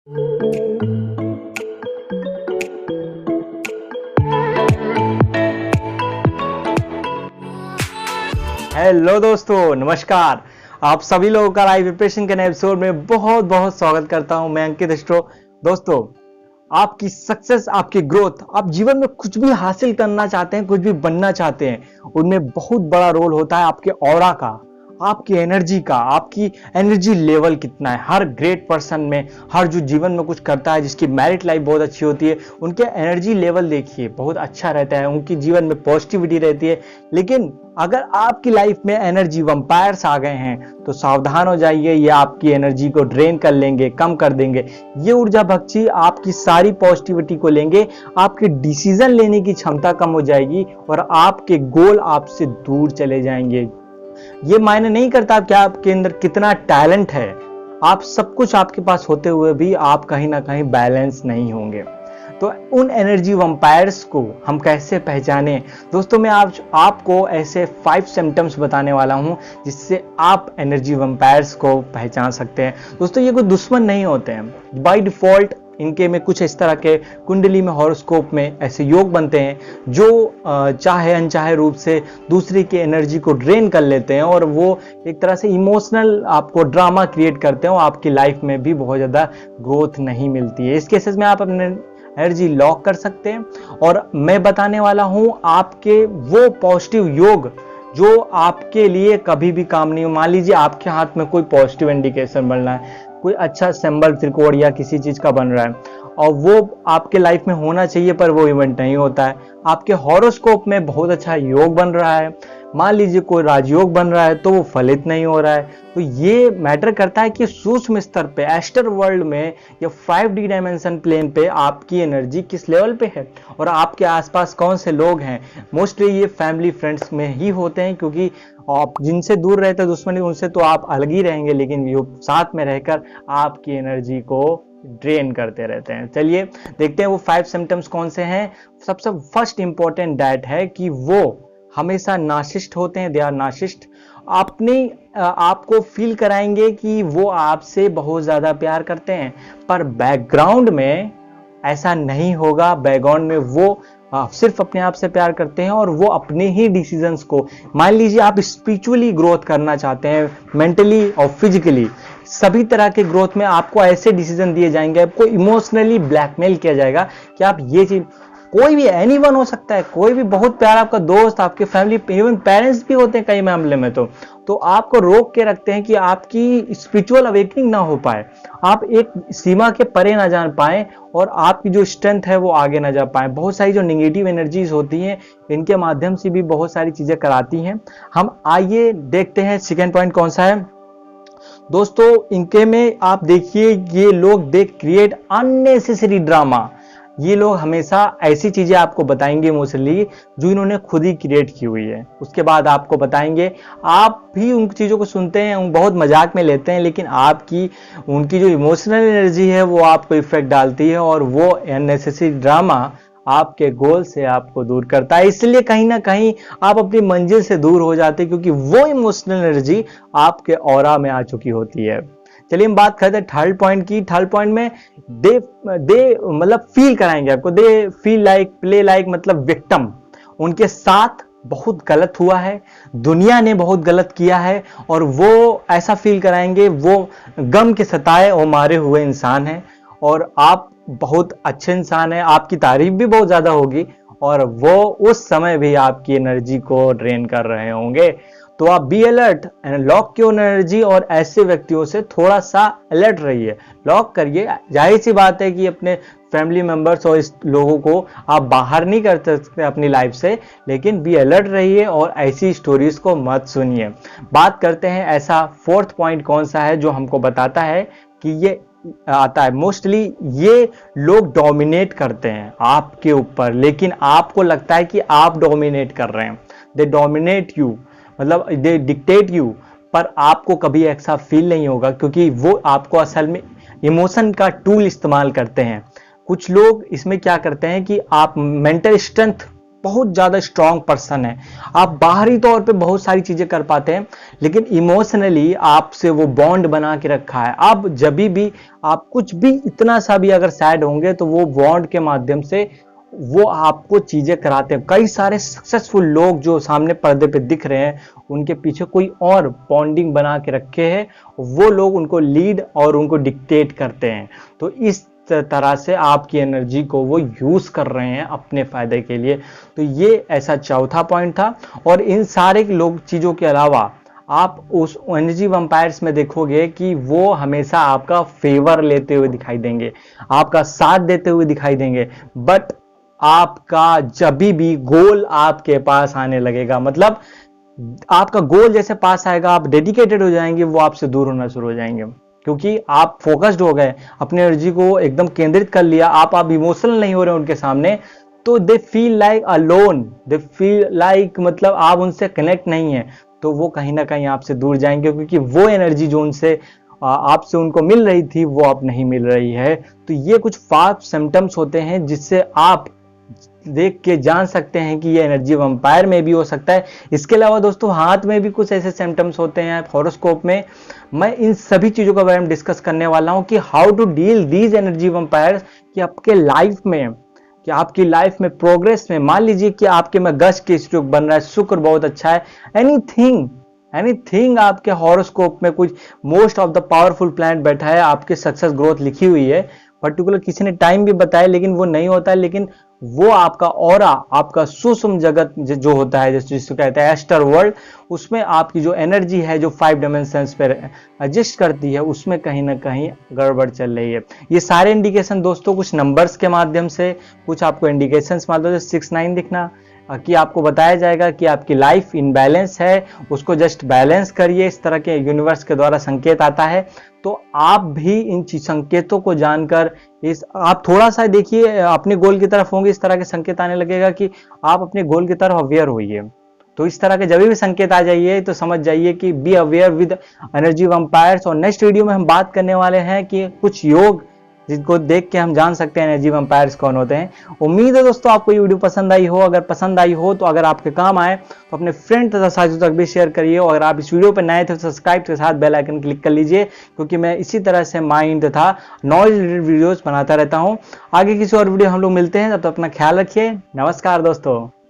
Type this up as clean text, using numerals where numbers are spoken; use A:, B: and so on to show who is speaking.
A: Hello दोस्तों, नमस्कार। आप सभी लोगों का लाइव प्रिपरेशन के नए एपिसोड में बहुत बहुत स्वागत करता हूं। मैं अंकित स्ट्रो। दोस्तों, आपकी सक्सेस, आपकी ग्रोथ, आप जीवन में कुछ भी हासिल करना चाहते हैं, कुछ भी बनना चाहते हैं, उनमें बहुत बड़ा रोल होता है आपके ऑरा का, आपकी एनर्जी का। आपकी एनर्जी लेवल कितना है। हर ग्रेट पर्सन में, हर जो जीवन में कुछ करता है, जिसकी मैरिट लाइफ बहुत अच्छी होती है, उनके एनर्जी लेवल देखिए बहुत अच्छा रहता है, उनकी जीवन में पॉजिटिविटी रहती है। लेकिन अगर आपकी लाइफ में एनर्जी वंपायर्स आ गए हैं तो सावधान हो जाइए, ये आपकी एनर्जी को ड्रेन कर लेंगे, कम कर देंगे। ये ऊर्जा भक्षी आपकी सारी पॉजिटिविटी को लेंगे, आपके डिसीजन लेने की क्षमता कम हो जाएगी और आपके गोल आपसे दूर चले जाएंगे। ये मायने नहीं करता कि आपके अंदर कितना टैलेंट है, आप सब कुछ आपके पास होते हुए भी आप कहीं ना कहीं बैलेंस नहीं होंगे। तो उन एनर्जी वंपायर्स को हम कैसे पहचाने? दोस्तों, मैं आज आपको ऐसे 5 सिम्टम्स बताने वाला हूं जिससे आप एनर्जी वंपायर्स को पहचान सकते हैं। दोस्तों, ये कोई दुश्मन नहीं होते हैं। बाय डिफॉल्ट इनके में कुछ इस तरह के कुंडली में, हॉरोस्कोप में ऐसे योग बनते हैं जो चाहे अनचाहे रूप से दूसरे की एनर्जी को ड्रेन कर लेते हैं और वो एक तरह से इमोशनल आपको ड्रामा क्रिएट करते हैं और आपकी लाइफ में भी बहुत ज़्यादा ग्रोथ नहीं मिलती है। इस केसेस में आप अपने एनर्जी लॉक कर सकते हैं और मैं बताने वाला हूं आपके वो पॉजिटिव योग जो आपके लिए कभी भी काम नहीं हो। मान लीजिए आपके हाथ में कोई पॉजिटिव इंडिकेशन बन रहा है, कोई अच्छा सिंबल, त्रिकोण या किसी चीज का बन रहा है और वो आपके लाइफ में होना चाहिए पर वो इवेंट नहीं होता है। आपके हॉरोस्कोप में बहुत अच्छा योग बन रहा है, मान लीजिए कोई राजयोग बन रहा है, तो वो फलित नहीं हो रहा है। तो ये मैटर करता है कि सूक्ष्म स्तर पे, एस्टर वर्ल्ड में या 5D डायमेंशन प्लेन पे आपकी एनर्जी किस लेवल पे है और आपके आसपास कौन से लोग हैं। मोस्टली ये फैमिली फ्रेंड्स में ही होते हैं, क्योंकि आप जिनसे दूर रहते हैं दुश्मनी, उनसे तो आप अलग ही रहेंगे, लेकिन ये साथ में रहकर आपकी एनर्जी को ड्रेन करते रहते हैं। चलिए देखते हैं वो 5 सिम्टम्स कौन से हैं। सबसे फर्स्ट इंपॉर्टेंट दैट है कि वो हमेशा नार्सिसिस्ट होते हैं। They are narcissist. अपने आपको फील कराएंगे कि वो आपसे बहुत ज्यादा प्यार करते हैं, पर बैकग्राउंड में ऐसा नहीं होगा। बैकग्राउंड में वो सिर्फ अपने आप से प्यार करते हैं और वो अपने ही डिसीजंस को, मान लीजिए आप स्पिरिचुअली ग्रोथ करना चाहते हैं, मेंटली और फिजिकली सभी तरह के ग्रोथ में आपको ऐसे डिसीजन दिए जाएंगे, आपको इमोशनली ब्लैकमेल किया जाएगा कि आप ये चीज, कोई भी एनीवन हो सकता है, कोई भी बहुत प्यारा आपका दोस्त, आपके फैमिली, इवन पेरेंट्स भी होते हैं कई मामले में, तो आपको रोक के रखते हैं कि आपकी स्पिरिचुअल अवेकनिंग ना हो पाए, आप एक सीमा के परे ना जान पाए और आपकी जो स्ट्रेंथ है वो आगे ना जा पाए। बहुत सारी जो नेगेटिव एनर्जीज होती हैं, इनके माध्यम से भी बहुत सारी चीजें कराती हैं। हम आइए देखते हैं सेकेंड पॉइंट कौन सा है। दोस्तों, इनके में आप देखिए, ये लोग दे क्रिएट अननेसेसरी ड्रामा। ये लोग हमेशा ऐसी चीजें आपको बताएंगे इमोशनली जो इन्होंने खुद ही क्रिएट की हुई है, उसके बाद आपको बताएंगे। आप भी उन चीजों को सुनते हैं, बहुत मजाक में लेते हैं, लेकिन आपकी उनकी जो इमोशनल एनर्जी है वो आपको इफेक्ट डालती है और वो अननेसेसरी ड्रामा आपके गोल से आपको दूर करता है। इसलिए कहीं ना कहीं आप अपनी मंजिल से दूर हो जाते हैं, क्योंकि वो इमोशनल एनर्जी आपके ऑरा में आ चुकी होती है। चलिए हम बात करते हैं थर्ड पॉइंट की। थर्ड पॉइंट में दे मतलब फील कराएंगे आपको, they feel like, play like, मतलब विक्टिम। उनके साथ बहुत गलत हुआ है, दुनिया ने बहुत गलत किया है और वो ऐसा फील कराएंगे वो गम के सताए और मारे हुए इंसान हैं और आप बहुत अच्छे इंसान हैं, आपकी तारीफ भी बहुत ज्यादा होगी और वो उस समय भी आपकी एनर्जी को ड्रेन कर रहे होंगे। तो आप बी अलर्ट, लॉक की एनर्जी और ऐसे व्यक्तियों से थोड़ा सा अलर्ट रहिए, लॉक करिए। जाहिर सी बात है कि अपने फैमिली मेंबर्स और इस लोगों को आप बाहर नहीं कर सकते अपनी लाइफ से, लेकिन बी अलर्ट रहिए और ऐसी स्टोरीज को मत सुनिए। बात करते हैं ऐसा फोर्थ पॉइंट कौन सा है जो हमको बताता है कि ये आता है। मोस्टली ये लोग डोमिनेट करते हैं आपके ऊपर, लेकिन आपको लगता है कि आप डोमिनेट कर रहे हैं। दे डोमिनेट यू, मतलब दे डिक्टेट यू, पर आपको कभी ऐसा फील नहीं होगा, क्योंकि वो आपको असल में इमोशन का टूल इस्तेमाल करते हैं। कुछ लोग इसमें क्या करते हैं कि आप मेंटल स्ट्रेंथ बहुत ज्यादा स्ट्रांग पर्सन है। आप बाहरी तौर पे बहुत सारी चीजें कर पाते हैं, लेकिन इमोशनली आपसे वो बॉन्ड बना के रखा है। अब जब भी आप कुछ भी इतना सा भी अगर सैड होंगे तो वो बॉन्ड के माध्यम से वो आपको चीजें कराते हैं। कई सारे सक्सेसफुल लोग जो सामने पर्दे पे दिख रहे हैं, उनके पीछे कोई और बॉन्डिंग बना के रखे हैं, वो लोग उनको लीड और उनको डिक्टेट करते हैं। तो इस तरह से आपकी एनर्जी को वो यूज कर रहे हैं अपने फायदे के लिए। तो ये ऐसा चौथा पॉइंट था। और इन सारे लोग चीजों के अलावा आप उस एनर्जी वैम्पायर्स में देखोगे कि वो हमेशा आपका फेवर लेते हुए दिखाई देंगे, आपका साथ देते हुए दिखाई देंगे, बट आपका जब भी गोल आपके पास आने लगेगा, मतलब आपका गोल जैसे पास आएगा, आप डेडिकेटेड हो जाएंगे, वो आपसे दूर होना शुरू हो जाएंगे, क्योंकि आप फोकस्ड हो गए, अपनी एनर्जी को एकदम केंद्रित कर लिया। आप इमोशनल नहीं हो रहे उनके सामने, तो they feel like alone, they feel like मतलब आप उनसे कनेक्ट नहीं है, तो वो कहीं ना कहीं आपसे दूर जाएंगे, क्योंकि वो एनर्जी जो उनसे आपसे उनको मिल रही थी वो आप नहीं मिल रही है। तो ये कुछ 5 सिम्टम्स होते हैं जिससे आप देख के जान सकते हैं कि ये एनर्जी वैम्पायर में भी हो सकता है। इसके अलावा दोस्तों हाथ में भी कुछ ऐसे सिम्टम्स होते हैं हॉरोस्कोप में। मैं इन सभी चीजों के बारे में डिस्कस करने वाला हूं कि how to deal these energy vampires, कि आपके लाइफ में, कि आपकी लाइफ में प्रोग्रेस में, मान लीजिए कि आपके में गश के स्ट्रोक बन रहा है, शुक्र बहुत अच्छा है, एनीथिंग आपके हॉरोस्कोप में कुछ most of the powerful planet बैठा है, आपके सक्सेस ग्रोथ लिखी हुई है, पर्टिकुलर किसी ने टाइम भी बताया लेकिन वो नहीं होता है, लेकिन वो आपका ऑरा, आपका सूक्ष्म जगत जो होता है, जिसको कहते हैं एस्टर वर्ल्ड, उसमें आपकी जो एनर्जी है जो 5 डायमेंशंस पर एडजस्ट करती है, उसमें कहीं ना कहीं गड़बड़ चल रही है। ये सारे इंडिकेशन दोस्तों कुछ नंबर्स के माध्यम से, कुछ आपको इंडिकेशंस माध्यम से 6-9 दिखना कि आपको बताया जाएगा कि आपकी लाइफ इनबैलेंस है, उसको जस्ट बैलेंस करिए। इस तरह के यूनिवर्स के द्वारा संकेत आता है, तो आप भी इन संकेतों को जानकर आप थोड़ा सा देखिए अपने गोल की तरफ होंगे, इस तरह के संकेत आने लगेगा कि आप अपने गोल की तरफ अवेयर होइए। तो इस तरह के जब भी संकेत आ जाइए तो समझ जाइए कि be aware with energy vampires. और नेक्स्ट वीडियो में हम बात करने वाले हैं कि कुछ योग जिनको देख के हम जान सकते हैं एनर्जी वैम्पायर्स कौन होते हैं। उम्मीद है दोस्तों आपको ये वीडियो पसंद आई हो। अगर पसंद आई हो तो अगर आपके काम आए तो अपने फ्रेंड तथा साथियों तक भी शेयर करिए। और अगर आप इस वीडियो पर नए थे तो सब्सक्राइब के साथ बेल आइकन क्लिक कर लीजिए, क्योंकि मैं इसी तरह से माइंड तथा नॉलेज रिलेटेड वीडियोस बनाता रहता हूं। आगे किसी और वीडियो हम लोग मिलते हैं, तब तक अपना ख्याल रखिए। नमस्कार दोस्तों।